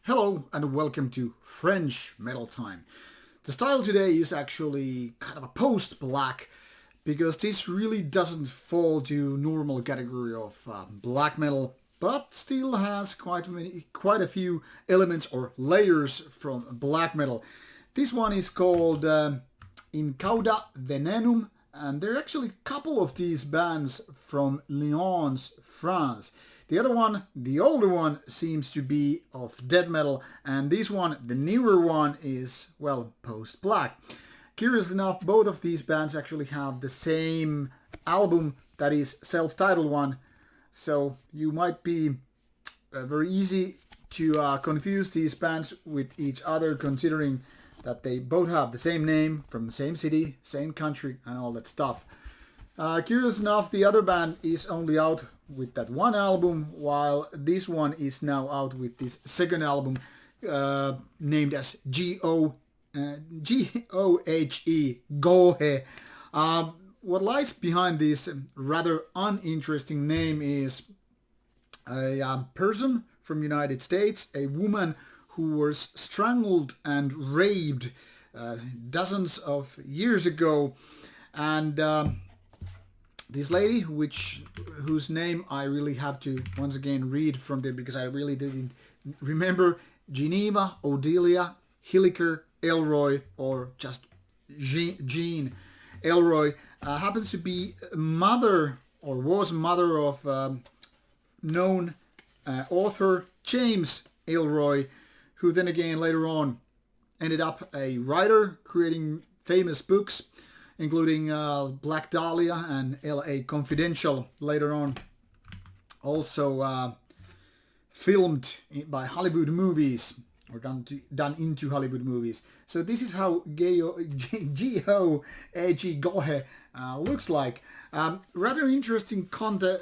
Hello and welcome to French Metal Time. The style today is actually kind of a post-black because this really doesn't fall to normal category of black metal, but still has quite a few elements or layers from black metal. This one is called In Cauda Venenum, and there are actually a couple of these bands from Lyons, France. The other one, the older one, seems to be of death metal, and this one, the newer one, is, well, post-black. Curious enough, both of these bands actually have the same album, that is self-titled one, so you might be very easy to confuse these bands with each other, considering that they both have the same name, from the same city, same country, and all that stuff. Curious enough, the other band is only out with that one album, while this one is now out with this second album named as G.O.H.E. G.O.H.E. What lies behind this rather uninteresting name is a person from United States, a woman who was strangled and raped dozens of years ago, and this lady, whose name I really have to once again read from there because I really didn't remember, Geneva Odelia Hilliker Elroy, or just Jean Elroy, happens to be mother, or was mother, of known author James Elroy, who then again later on ended up a writer creating famous books, including Black Dahlia and L.A. Confidential, later on also filmed by Hollywood movies, or done into Hollywood movies. So this is how G.O.H.E. looks like. Rather interesting concept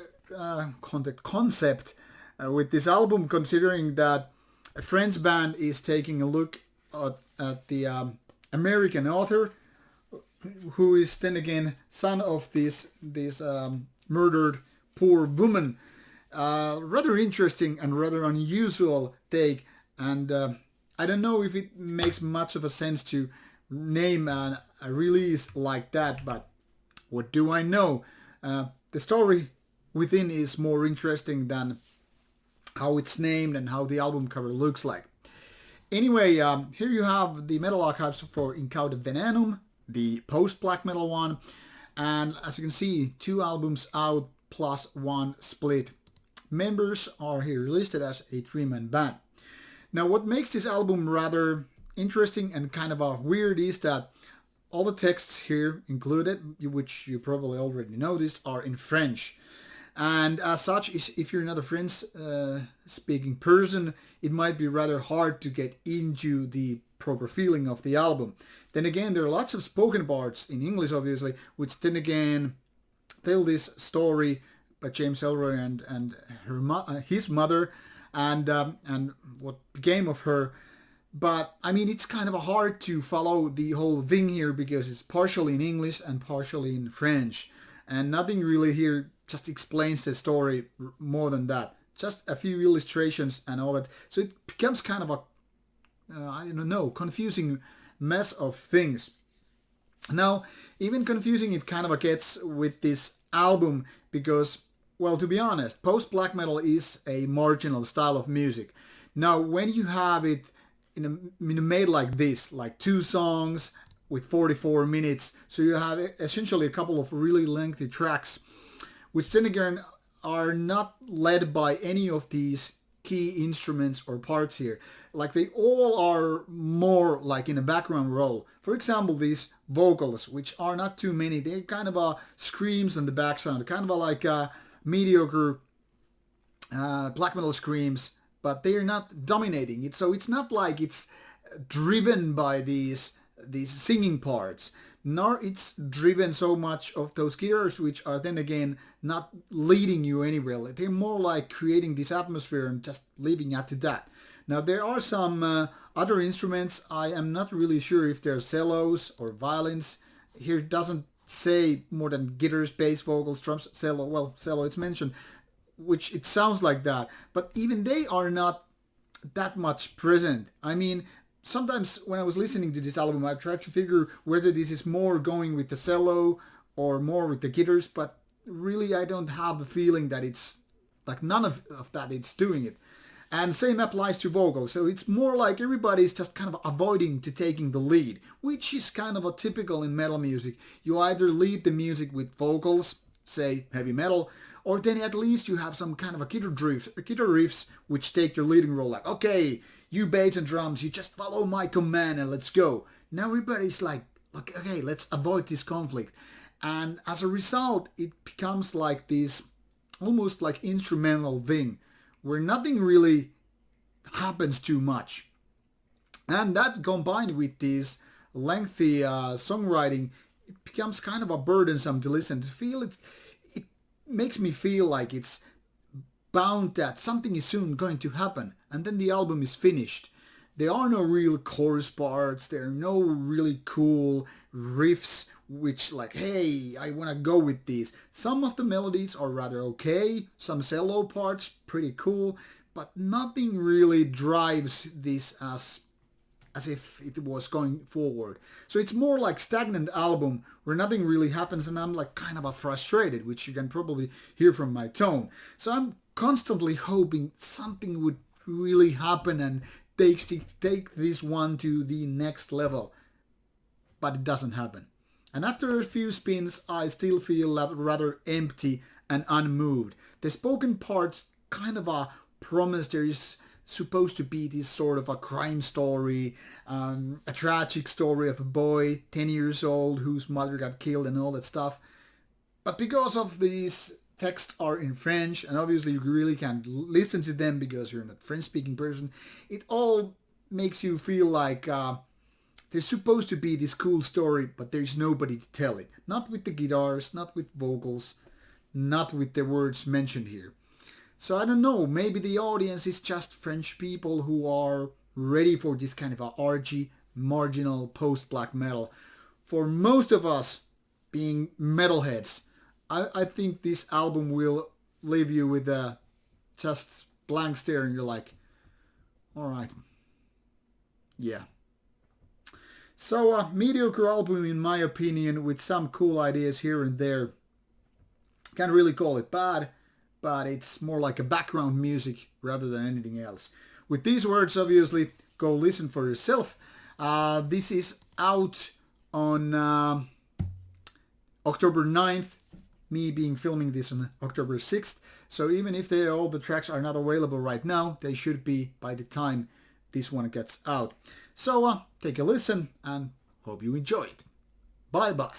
with this album, considering that a French band is taking a look at the American author, who is then again son of this murdered poor woman. Rather interesting and rather unusual take, and I don't know if it makes much of a sense to name a release like that, but what do I know? The story within is more interesting than how it's named and how the album cover looks like. Anyway, here you have the metal archives for In Cauda Venenum, the post-black metal one, and as you can see, 2 albums out plus 1 split. Members are here listed as a 3-man band. Now, what makes this album rather interesting and kind of weird is that all the texts here included, which you probably already noticed, are in French. And as such, if you're not a French-speaking person, it might be rather hard to get into the proper feeling of the album. Then again, there are lots of spoken parts in English, obviously, which then again tell this story by James Elroy and his mother, and what became of her. But I mean, it's kind of hard to follow the whole thing here because it's partially in English and partially in French, and nothing really here just explains the story more than that. Just a few illustrations and all that. So it becomes kind of a I don't know, confusing mess of things. Now, even confusing it kind of gets with this album because, well, to be honest, post-black metal is a marginal style of music. Now, when you have it made like this, like 2 songs with 44 minutes, so you have essentially a couple of really lengthy tracks, which then again are not led by any of these key instruments or parts here. Like, they all are more like in a background role. For example, these vocals, which are not too many, they're kind of screams in the background, kind of like mediocre black metal screams, but they're not dominating it. So it's not like it's driven by these singing parts, nor it's driven so much of those guitars, which are then again not leading you anywhere. They're more like creating this atmosphere and just leaving it to that. Now, there are some other instruments. I am not really sure if they're cellos or violins. Here it doesn't say more than guitars, bass, vocals, drums, cello. Well, cello it's mentioned, which it sounds like that. But even they are not that much present. I mean, sometimes when I was listening to this album, I tried to figure whether this is more going with the cello or more with the guitars, but really I don't have the feeling that it's like none of that it's doing it. And same applies to vocals. So it's more like everybody's just kind of avoiding to taking the lead, which is kind of a typical in metal music. You either lead the music with vocals, say heavy metal, or then at least you have some kind of a guitar riffs which take your leading role. Like, okay, you bass and drums, you just follow my command and let's go. Now everybody's like, okay, let's avoid this conflict. And as a result, it becomes like this almost like instrumental thing where nothing really happens too much. And that combined with this lengthy songwriting, it becomes kind of a burdensome to listen to. It makes me feel like it's bound that something is soon going to happen, and then the album is finished. There are no real chorus parts, there are no really cool riffs which like, hey, I want to go with these. Some of the melodies are rather okay, some cello parts pretty cool, but nothing really drives this as if it was going forward. So it's more like stagnant album where nothing really happens, and I'm like kind of frustrated, which you can probably hear from my tone. So I'm constantly hoping something would really happen and take this one to the next level, but it doesn't happen. And after a few spins, I still feel rather empty and unmoved. The spoken parts kind of promise there is supposed to be this sort of a crime story, a tragic story of a boy, 10 years old, whose mother got killed and all that stuff. But because of these texts are in French, and obviously you really can't listen to them because you're not a French-speaking person, it all makes you feel like there's supposed to be this cool story, but there's nobody to tell it. Not with the guitars, not with vocals, not with the words mentioned here. So I don't know, maybe the audience is just French people who are ready for this kind of a argy, marginal post-black metal. For most of us being metalheads, I think this album will leave you with a just blank stare and you're like, alright, yeah. So a mediocre album in my opinion, with some cool ideas here and there. Can't really call it bad, but it's more like a background music rather than anything else. With these words, obviously, go listen for yourself. This is out on October 9th, me being filming this on October 6th. So even if all the tracks are not available right now, they should be by the time this one gets out. So take a listen and hope you enjoy it. Bye bye.